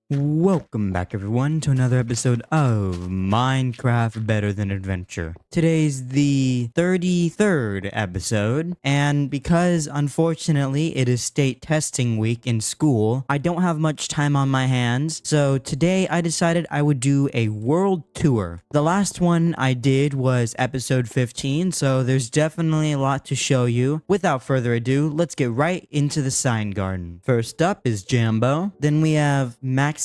Welcome back everyone to another episode of Minecraft Better Than Adventure. Today's the 33rd episode, and because unfortunately it is state testing week in school, I don't have much time on my hands, so today I decided I would do a world tour. The last one I did was episode 15, so there's definitely a lot to show you. Without further ado, let's get right into the sign garden. First up is Jambo, then we have Maxime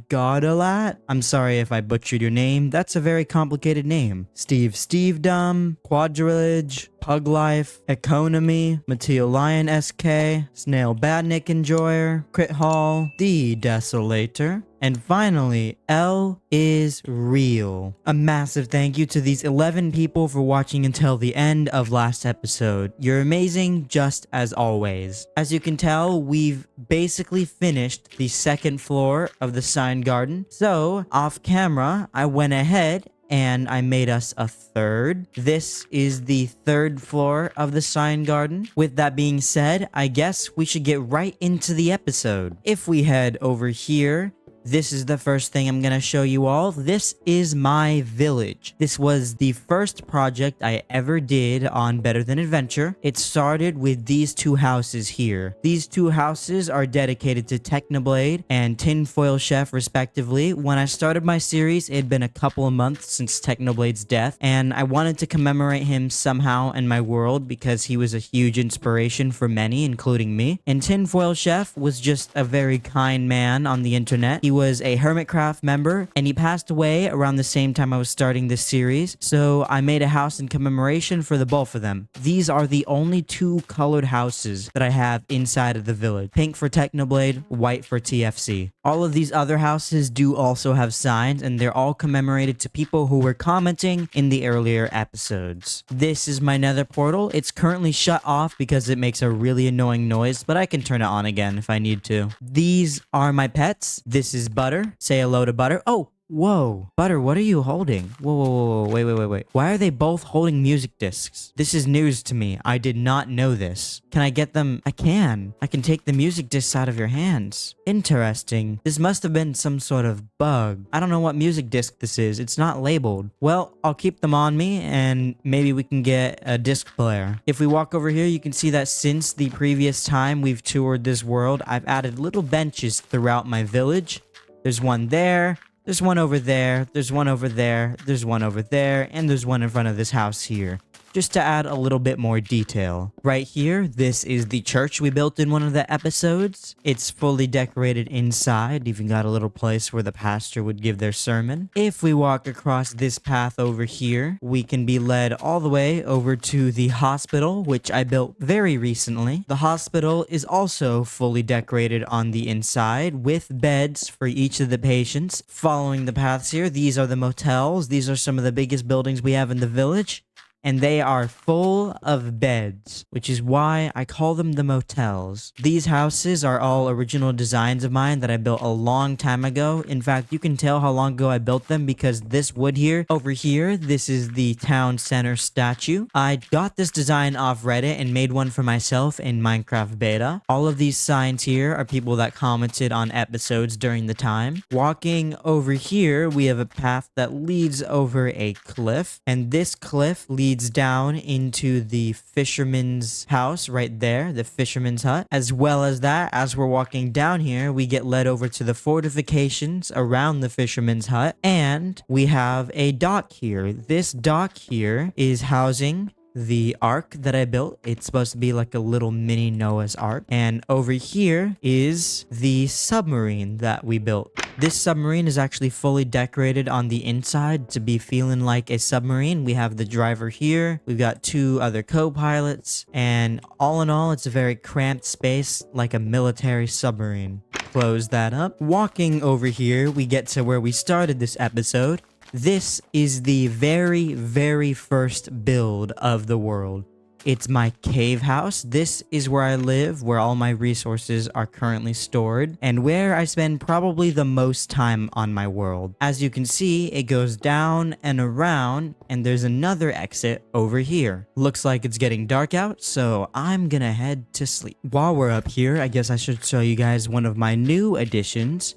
Godalat. I'm sorry if I butchered your name. That's a very complicated name. Steve Dumb, Quadrilige, Pug Life, Economy, Mateo Lion SK, Snail Badnick Enjoyer, Crit Hall, The Desolator, and finally, L is real. A massive thank you to these 11 people for watching until the end of last episode. You're amazing just as always. As you can tell, we've basically finished the second floor of the sign garden. So, off camera, I went ahead and I made us a third. This is the third floor of the sign garden. With that being said, I guess we should get right into the episode. If we head over here, this is the first thing I'm gonna show you all. This is my village. This was the first project I ever did on Better Than Adventure. It started with these two houses here. These two houses are dedicated to Technoblade and Tinfoil Chef respectively. When I started my series, it had been a couple of months since Technoblade's death, and I wanted to commemorate him somehow in my world because he was a huge inspiration for many, including me. And Tinfoil Chef was just a very kind man on the internet. He was a Hermitcraft member, and he passed away around the same time I was starting this series, so I made a house in commemoration for the both of them. These are the only two colored houses that I have inside of the village. Pink for Technoblade, white for TFC. All of these other houses do also have signs, and they're all commemorated to people who were commenting in the earlier episodes. This is my nether portal. It's currently shut off because it makes a really annoying noise, but I can turn it on again if I need to. These are my pets. This is Butter. Say hello to Butter. Oh, whoa. Butter, what are you holding? Whoa. Wait. Why are they both holding music discs? This is news to me. I did not know this. Can I get them? I can. I can take the music discs out of your hands. Interesting. This must have been some sort of bug. I don't know what music disc this is. It's not labeled. Well, I'll keep them on me and maybe we can get a disc player. If we walk over here, you can see that since the previous time we've toured this world, I've added little benches throughout my village. There's one there. There's one over there, there's one over there, there's one over there, and there's one in front of this house here. Just to add a little bit more detail. Right here, this is the church we built in one of the episodes. It's fully decorated inside, even got a little place where the pastor would give their sermon. If we walk across this path over here, we can be led all the way over to the hospital, which I built very recently. The hospital is also fully decorated on the inside with beds for each of the patients. Following the paths here, these are the motels. These are some of the biggest buildings we have in the village. And they are full of beds, which is why I call them the motels. These houses are all original designs of mine that I built a long time ago. In fact, you can tell how long ago I built them because this wood here, over here, this is the town center statue. I got this design off Reddit and made one for myself in Minecraft beta. All of these signs here are people that commented on episodes during the time. Walking over here, we have a path that leads over a cliff, and this cliff leads down into the fisherman's house right there, the fisherman's hut. As well as that, as we're walking down here, we get led over to the fortifications around the fisherman's hut, and we have a dock here. This dock here is housing the ark that I built. It's supposed to be like a little mini Noah's Ark. And over here is the submarine that we built. This submarine is actually fully decorated on the inside to be feeling like a submarine. We have the driver here. We've got two other co-pilots. And all in all, it's a very cramped space like a military submarine. Close that up. Walking over here, we get to where we started this episode. This is the very first build of the world. It's my cave house. This is where I live, where all my resources are currently stored, and where I spend probably the most time on my world. As you can see, it goes down and around, and there's another exit over here. Looks like it's getting dark out, so I'm gonna head to sleep. While we're up here, I guess I should show you guys one of my new additions.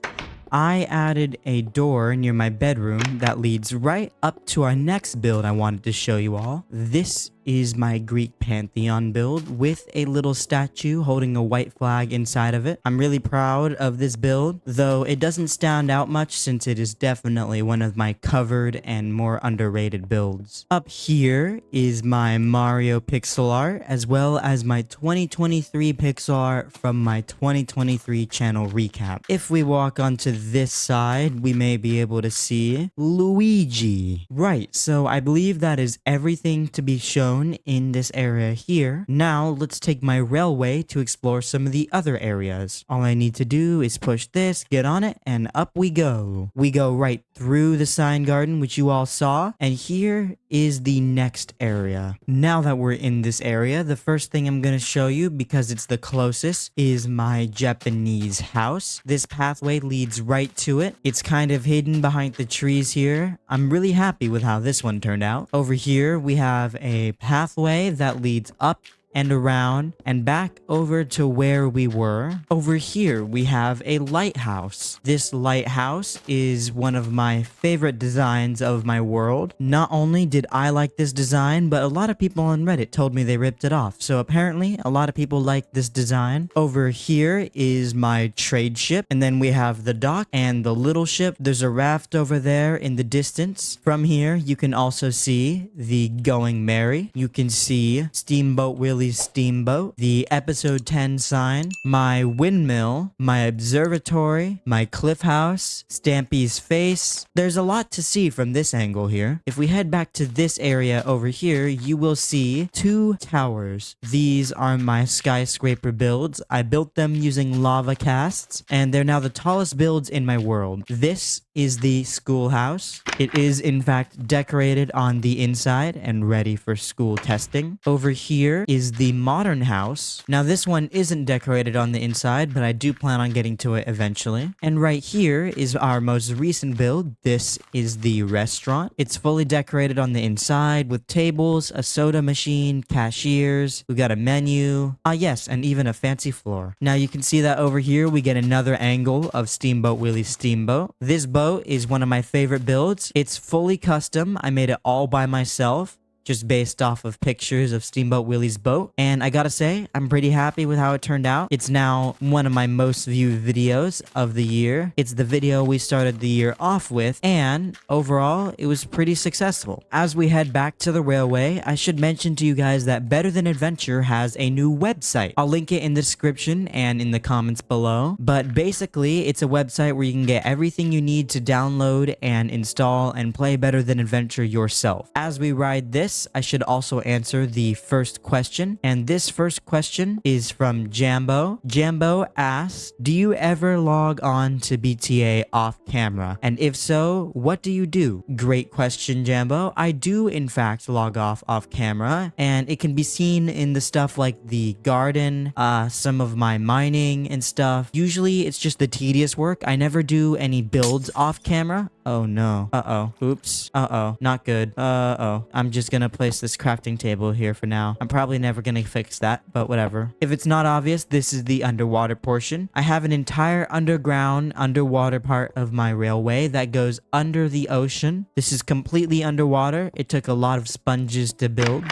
I added a door near my bedroom that leads right up to our next build I wanted to show you all. This is my Greek Pantheon build with a little statue holding a white flag inside of it. I'm really proud of this build, though it doesn't stand out much since it is definitely one of my covered and more underrated builds. Up here is my Mario pixel art, as well as my 2023 pixel art from my 2023 channel recap. If we walk onto this side, we may be able to see Luigi. Right, so I believe that is everything to be shown in this area here. Now let's take my railway to explore some of the other areas. All I need to do is push this, get on it, and up we go. We go right through the sign garden, which you all saw, and here is the next area. Now that we're in this area, the first thing I'm going to show you, because it's the closest, is my Japanese house. This pathway leads right to it. It's kind of hidden behind the trees here. I'm really happy with how this one turned out. Over here, we have a pathway that leads up and around and back over to where we were. Over here, we have a lighthouse. This lighthouse is one of my favorite designs of my world. Not only did I like this design, but a lot of people on Reddit told me they ripped it off. So apparently, a lot of people like this design. Over here is my trade ship. And then we have the dock and the little ship. There's a raft over there in the distance. From here, you can also see the Going Merry. You can see Steamboat Willie's steamboat, the episode 10 sign, my windmill, my observatory, my cliff house, Stampy's face. There's a lot to see from this angle here. If we head back to this area over here, you will see 2 towers. These are my skyscraper builds. I built them using lava casts, and they're now the tallest builds in my world. This is the schoolhouse. It is in fact decorated on the inside and ready for school testing. Over here is the modern house. Now this one isn't decorated on the inside, but I do plan on getting to it eventually. And right here is our most recent build. This is the restaurant. It's fully decorated on the inside with tables, a soda machine, cashiers. We got a menu. Yes, and even a fancy floor. Now you can see that over here we get another angle of Steamboat Willie's steamboat. This boat is one of my favorite builds. It's fully custom. I made it all by myself, just based off of pictures of Steamboat Willie's boat. And I gotta say, I'm pretty happy with how it turned out. It's now one of my most viewed videos of the year. It's the video we started the year off with, and overall, it was pretty successful. As we head back to the railway, I should mention to you guys that Better Than Adventure has a new website. I'll link it in the description and in the comments below. But basically, it's a website where you can get everything you need to download and install and play Better Than Adventure yourself. As we ride this, I should also answer the first question. And this first question is from Jambo. Jambo asks, do you ever log on to BTA off camera? And if so, what do you do? Great question, Jambo. I do in fact log off camera, and it can be seen in the stuff like the garden, some of my mining and stuff. Usually it's just the tedious work. I never do any builds off camera. Oh no. Uh-oh. Oops. Uh-oh. Not good. Uh-oh. I'm just gonna place this crafting table here for now. I'm probably never gonna fix that, but whatever. If it's not obvious, this is the underwater portion. I have an entire underwater part of my railway that goes under the ocean. This is completely underwater. It took a lot of sponges to build.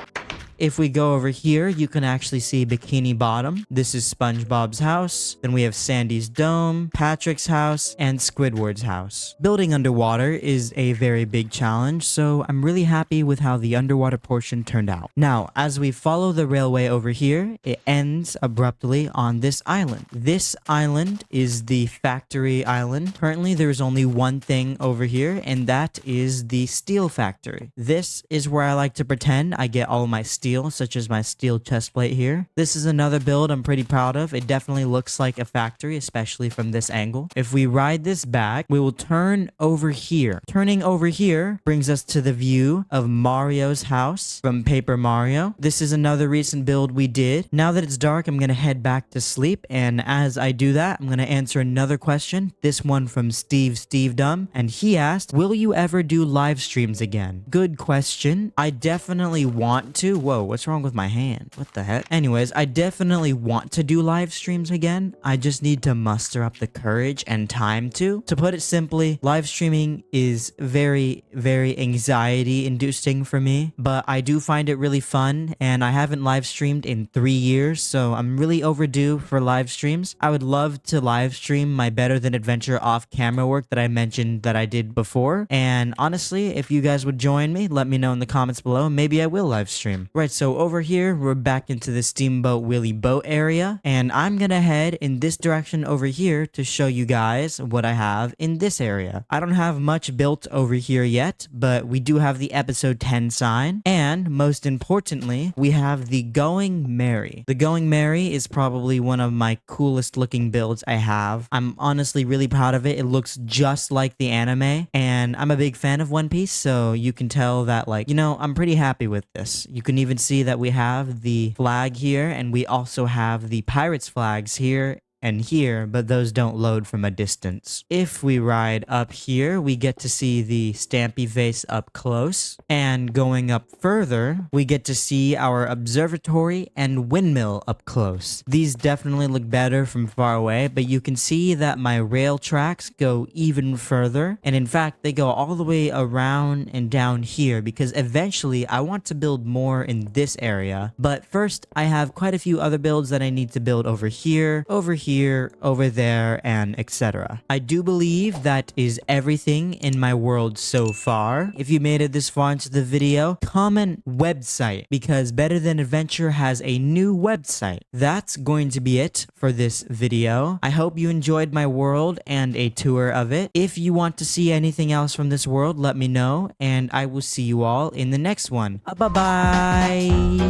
If we go over here, you can actually see Bikini Bottom. This is SpongeBob's house. Then we have Sandy's dome, Patrick's house, and Squidward's house. Building underwater is a very big challenge, so I'm really happy with how the underwater portion turned out. Now, as we follow the railway over here, it ends abruptly on this island. This island is the factory island. Currently, there is only one thing over here, and that is the steel factory. This is where I like to pretend I get all my steel, such as my steel chest plate here. This is another build I'm pretty proud of. It definitely looks like a factory, especially from this angle. If we ride this back, we will turn over here. Turning over here brings us to the view of Mario's house from Paper Mario. This is another recent build we did. Now that it's dark, I'm gonna head back to sleep, and as I do that, I'm gonna answer another question. This one from Steve Dumb, and he asked, will you ever do live streams again? Good question. I definitely want to. Whoa, Whoa, what's wrong with my hand? What the heck? Anyways, I definitely want to do live streams again. I just need to muster up the courage and time to. To put it simply, live streaming is very, very anxiety inducing for me, but I do find it really fun, and I haven't live streamed in 3 years, so I'm really overdue for live streams. I would love to live stream my Better Than Adventure off camera work that I mentioned that I did before, and honestly, if you guys would join me, let me know in the comments below, and maybe I will live stream. Right, so over here, we're back into the Steamboat Willie boat area, and I'm gonna head in this direction over here to show you guys what I have in this area. I don't have much built over here yet, but we do have the episode 10 sign, and most importantly, we have the Going Merry. The Going Merry is probably one of my coolest looking builds I have. I'm honestly really proud of it. It looks just like the anime, and I'm a big fan of One Piece, so you can tell that, like, you know, I'm pretty happy with this. You can even see that we have the flag here, and we also have the pirates flags here and here, but those don't load from a distance. If we ride up here, we get to see the Stampy face up close, and going up further, we get to see our observatory and windmill up close. These definitely look better from far away, but you can see that my rail tracks go even further, and in fact, they go all the way around and down here, because eventually I want to build more in this area. But first, I have quite a few other builds that I need to build over here, over there, and etc. I do believe that is everything in my world so far. If you made it this far into the video, comment website, because Better Than Adventure has a new website. That's going to be it for this video. I hope you enjoyed my world and a tour of it. If you want to see anything else from this world, let me know, and I will see you all in the next one. Bye-bye!